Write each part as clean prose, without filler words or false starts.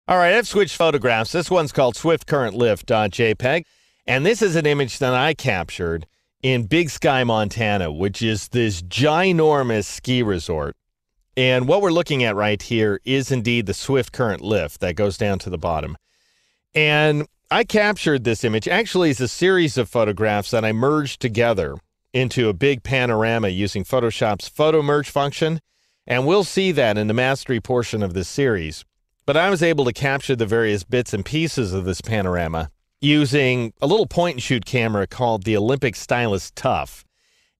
All right, I've switched photographs. This one's called swiftcurrentlift.jpg, and this is an image that I captured in Big Sky, Montana, which is this ginormous ski resort. And what we're looking at right here is indeed the swift current lift that goes down to the bottom. And I captured this image. Actually, it's a series of photographs that I merged together into a big panorama using Photoshop's photo merge function. And we'll see that in the mastery portion of this series. But I was able to capture the various bits and pieces of this panorama using a little point-and-shoot camera called the Olympic Stylus Tough.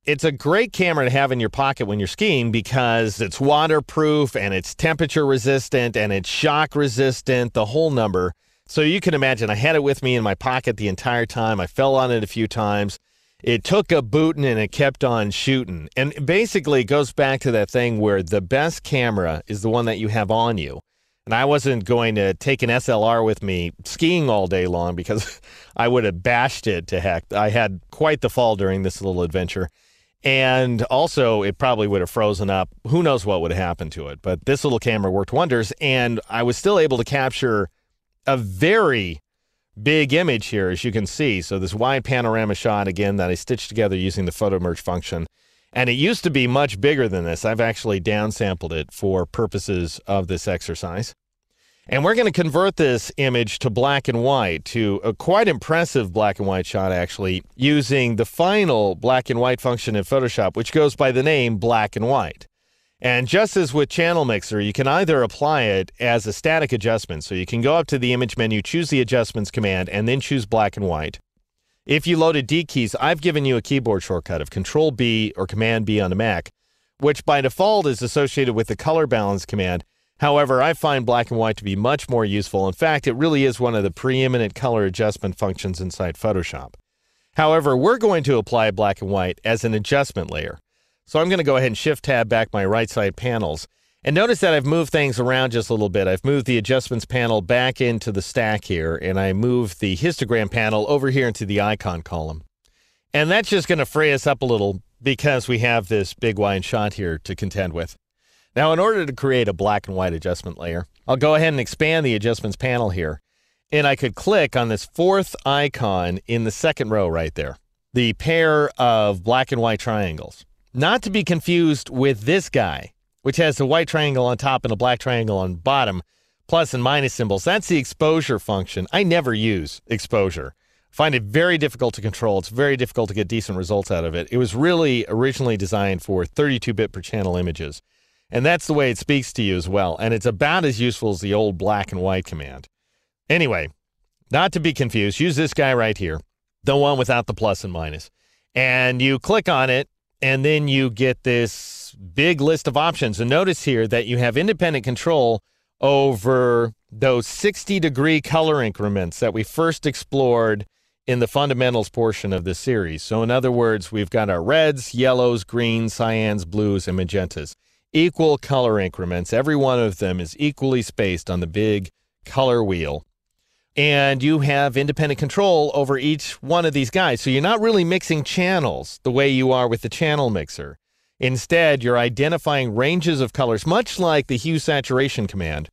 It's a great camera to have in your pocket when you're skiing because it's waterproof and it's temperature resistant and it's shock resistant, the whole number. So you can imagine I had it with me in my pocket the entire time. I fell on it a few times. It took a booting and it kept on shooting. And basically it goes back to that thing where the best camera is the one that you have on you. And I wasn't going to take an SLR with me skiing all day long because I would have bashed it to heck. I had quite the fall during this little adventure. And also, it probably would have frozen up. Who knows what would have happened to it. But this little camera worked wonders. And I was still able to capture a very big image here, as you can see. So this wide panorama shot, again, that I stitched together using the photo merge function. And it used to be much bigger than this. I've actually downsampled it for purposes of this exercise. And we're going to convert this image to black and white, to a quite impressive black and white shot, actually, using the final black and white function in Photoshop, which goes by the name black and white. And just as with Channel Mixer, you can either apply it as a static adjustment. So you can go up to the image menu, choose the adjustments command, and then choose black and white. If you loaded D keys, I've given you a keyboard shortcut of Control B or Command B on the Mac, which by default is associated with the color balance command. However, I find black and white to be much more useful. In fact, it really is one of the preeminent color adjustment functions inside Photoshop. However, we're going to apply black and white as an adjustment layer. So I'm going to go ahead and Shift-Tab back my right side panels. And notice that I've moved things around just a little bit. I've moved the adjustments panel back into the stack here, and I moved the histogram panel over here into the icon column. And that's just going to fray us up a little because we have this big wide shot here to contend with. Now, in order to create a black and white adjustment layer, I'll go ahead and expand the adjustments panel here. And I could click on this fourth icon in the second row right there, the pair of black and white triangles. Not to be confused with this guy, which has a white triangle on top and a black triangle on bottom, plus and minus symbols. That's the exposure function. I never use exposure. I find it very difficult to control. It's very difficult to get decent results out of it. It was really originally designed for 32-bit per channel images. And that's the way it speaks to you as well. And it's about as useful as the old black and white command. Anyway, not to be confused, use this guy right here, the one without the plus and minus. And you click on it, and then you get this big list of options. And notice here that you have independent control over those 60-degree color increments that we first explored in the fundamentals portion of this series. So in other words, we've got our reds, yellows, greens, cyans, blues, and magentas. Equal color increments. Every one of them is equally spaced on the big color wheel. And you have independent control over each one of these guys. So you're not really mixing channels the way you are with the channel mixer. Instead, you're identifying ranges of colors, much like the hue saturation command.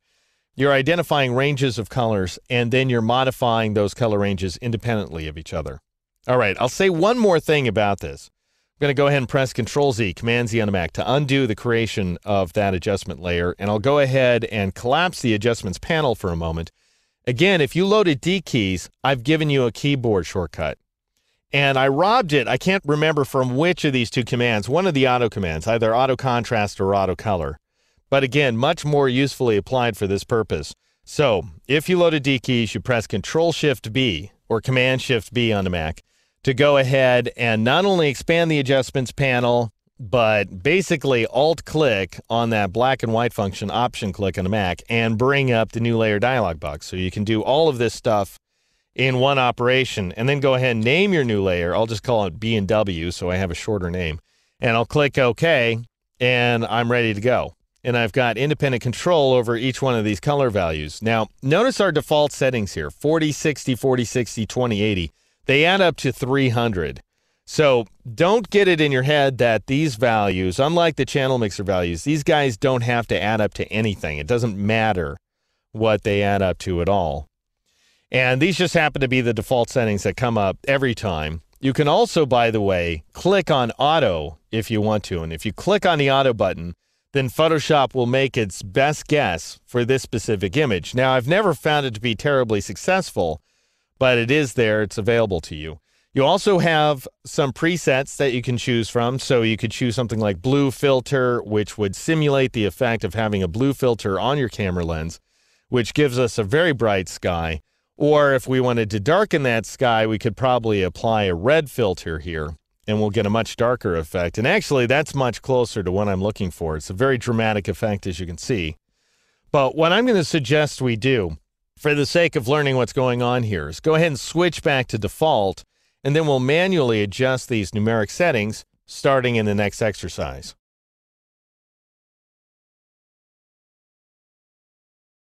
You're identifying ranges of colors, and then you're modifying those color ranges independently of each other. All right, I'll say one more thing about this. I'm going to go ahead and press Control-Z, Command-Z on the Mac to undo the creation of that adjustment layer. And I'll go ahead and collapse the adjustments panel for a moment. Again, if you loaded D keys, I've given you a keyboard shortcut. And I robbed it. I can't remember from which of these two commands, one of the auto commands, either auto contrast or auto color. But again, much more usefully applied for this purpose. So if you loaded D keys, you press Control-Shift-B or Command-Shift-B on the Mac to go ahead and not only expand the adjustments panel, but basically Alt-click on that black and white function, Option-click on the Mac, and bring up the new layer dialog box. So you can do all of this stuff in one operation, and then go ahead and name your new layer. I'll just call it B and W, so I have a shorter name. And I'll click OK, and I'm ready to go. And I've got independent control over each one of these color values. Now, notice our default settings here, 40, 60, 40, 60, 20, 80. They add up to 300. So don't get it in your head that these values, unlike the channel mixer values, these guys don't have to add up to anything. It doesn't matter what they add up to at all. And these just happen to be the default settings that come up every time. You can also, by the way, click on auto if you want to. And if you click on the auto button, then Photoshop will make its best guess for this specific image. Now, I've never found it to be terribly successful, but it is there. It's available to you. You also have some presets that you can choose from. So you could choose something like blue filter, which would simulate the effect of having a blue filter on your camera lens, which gives us a very bright sky. Or if we wanted to darken that sky, we could probably apply a red filter here, and we'll get a much darker effect. And actually, that's much closer to what I'm looking for. It's a very dramatic effect, as you can see. But what I'm going to suggest we do, for the sake of learning what's going on here, is go ahead and switch back to default, and then we'll manually adjust these numeric settings starting in the next exercise.